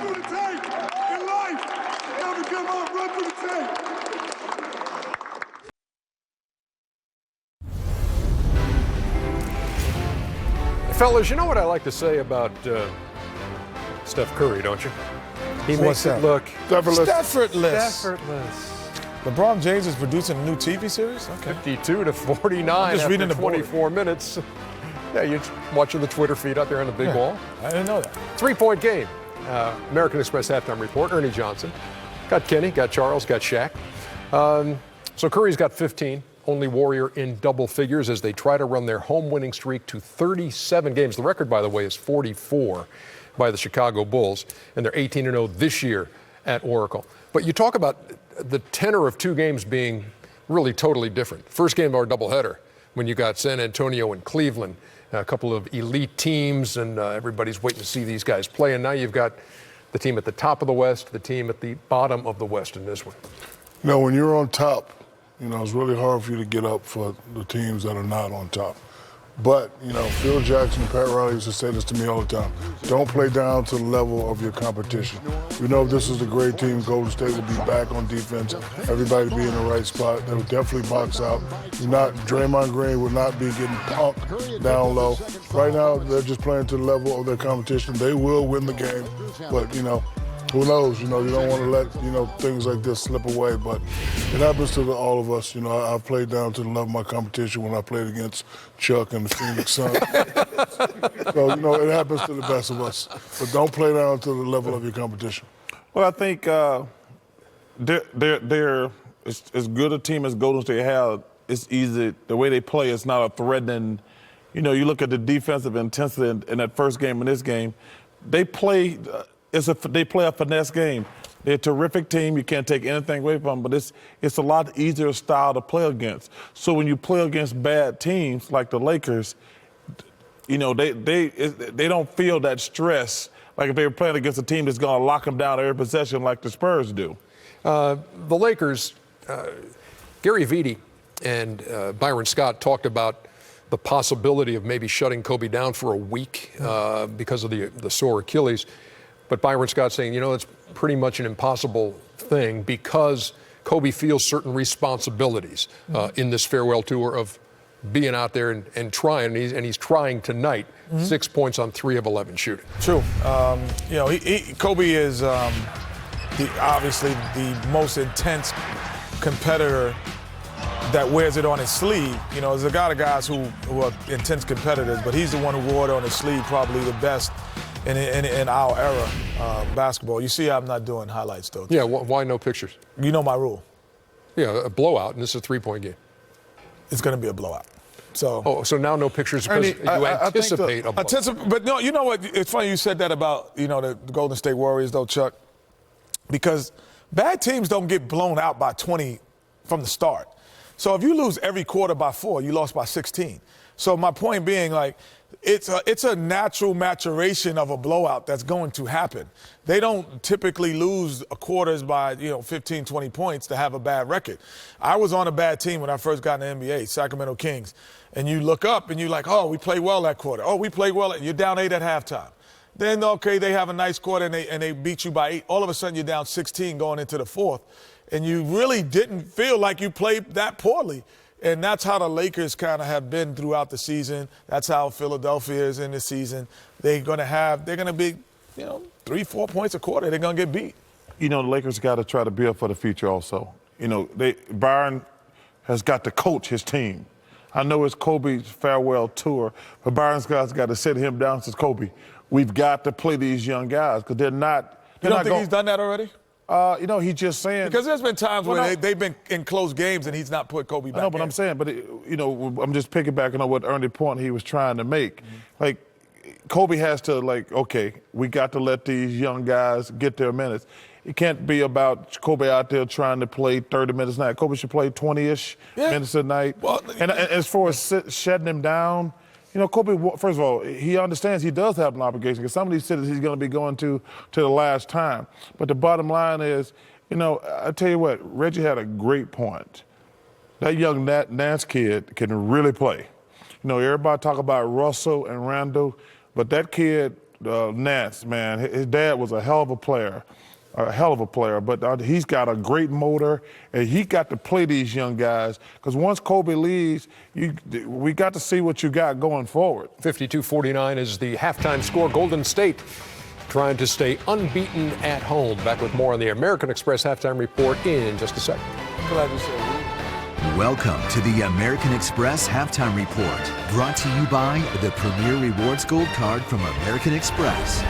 through the tape. In life, never give up. Run through the tape. Fellas, you know what I like to say about Steph Curry, don't you? He makes it look effortless. effortless. LeBron James is producing a new TV series? Okay. 52 to 49 just reading after the board. 24 minutes. Yeah, you're watching the Twitter feed out there on the big wall. I didn't know that. 3-point game. American Express halftime report. Ernie Johnson. Got Kenny, got Charles, got Shaq. So Curry's got 15. Only Warrior in double figures as they try to run their home winning streak to 37 games. The record, by the way, is 44 by the Chicago Bulls, and they're 18-0 this year at Oracle. But you talk about the tenor of two games being really totally different. First game of our doubleheader, when you got San Antonio and Cleveland, a couple of elite teams, and everybody's waiting to see these guys play. And now you've got the team at the top of the West, the team at the bottom of the West in this one. You know, when you're on top, you know, it's really hard for you to get up for the teams that are not on top. But, you know, Phil Jackson and Pat Riley used to say this to me all the time. Don't play down to the level of your competition. We know if this is a great team, Golden State will be back on defense. Everybody will be in the right spot. They will definitely box out. Draymond Green will not be getting punked down low. Right now, they're just playing to the level of their competition. They will win the game. But, you know, who knows? You know, you don't want to let, you know, things like this slip away, but it happens to all of us. You know, I've played down to the level of my competition when I played against Chuck and the Phoenix Suns. So, you know, it happens to the best of us. But don't play down to the level of your competition. Well, I think they're as good a team as Golden State have. It's easy. The way they play, it's not a threatening. You know, you look at the defensive intensity in that first game and this game. They play. They play a finesse game. They're a terrific team. You can't take anything away from them, but it's a lot easier style to play against. So when you play against bad teams like the Lakers, you know, they don't feel that stress like if they were playing against a team that's going to lock them down every possession like the Spurs do. The Lakers, Gary Vitti and Byron Scott talked about the possibility of maybe shutting Kobe down for a week because of the sore Achilles. But Byron Scott saying, you know, it's pretty much an impossible thing because Kobe feels certain responsibilities in this farewell tour of being out there and trying, and he's trying tonight. 6 points on 3 of 11 shooting. True. You know, Kobe is obviously the most intense competitor that wears it on his sleeve. You know, there's a lot of guys who are intense competitors, but he's the one who wore it on his sleeve probably the best in our era basketball. You see I'm not doing highlights, though. Yeah, why no pictures? You know my rule. Yeah, a blowout, and this is a 3-point game. It's going to be a blowout. So now no pictures because you anticipate a blowout. But no, you know what? It's funny you said that about, you know, the Golden State Warriors, though, Chuck, because bad teams don't get blown out by 20 from the start. So if you lose every quarter by 4, you lost by 16. So my point being, like, it's a natural maturation of a blowout that's going to happen. They don't typically lose quarters by, 15, 20 points to have a bad record. I was on a bad team when I first got in the NBA, Sacramento Kings. And you look up and you're like, oh, we played well that quarter. Oh, we played well. You're down 8 at halftime. Then, okay, they have a nice quarter and they beat you by 8. All of a sudden you're down 16 going into the fourth. And you really didn't feel like you played that poorly. And that's how the Lakers kind of have been throughout the season. That's how Philadelphia is in the season. They're going to be, 3-4 points a quarter. They're going to get beat. You know, the Lakers got to try to build for the future also. You know, Byron has got to coach his team. I know it's Kobe's farewell tour, but Byron Scott's got to sit him down and says, Kobe, we've got to play these young guys because they're not. You don't think he's done that already? He's just saying. Because there's been times where they've been in close games and he's not put Kobe back. I know, but I'm saying, I'm just piggybacking on what Ernie point he was trying to make. Mm-hmm. Like, Kobe has to, okay, we got to let these young guys get their minutes. It can't be about Kobe out there trying to play 30 minutes a night. Kobe should play 20-ish minutes a night. Well, and as far as shutting him down, Kobe, first of all, he understands he does have an obligation because some of these cities he's going to be going to the last time. But the bottom line is, I tell you what, Reggie had a great point. That young Nance kid can really play. Everybody talk about Russell and Randall, but that kid, Nance, man. His dad was a hell of a player. But he's got a great motor, and he got to play these young guys. Because once Kobe leaves, we got to see what you got going forward. 52-49 is the halftime score. Golden State trying to stay unbeaten at home. Back with more on the American Express halftime report in just a second. Glad you said Welcome to the American Express halftime report, brought to you by the Premier Rewards Gold Card from American Express.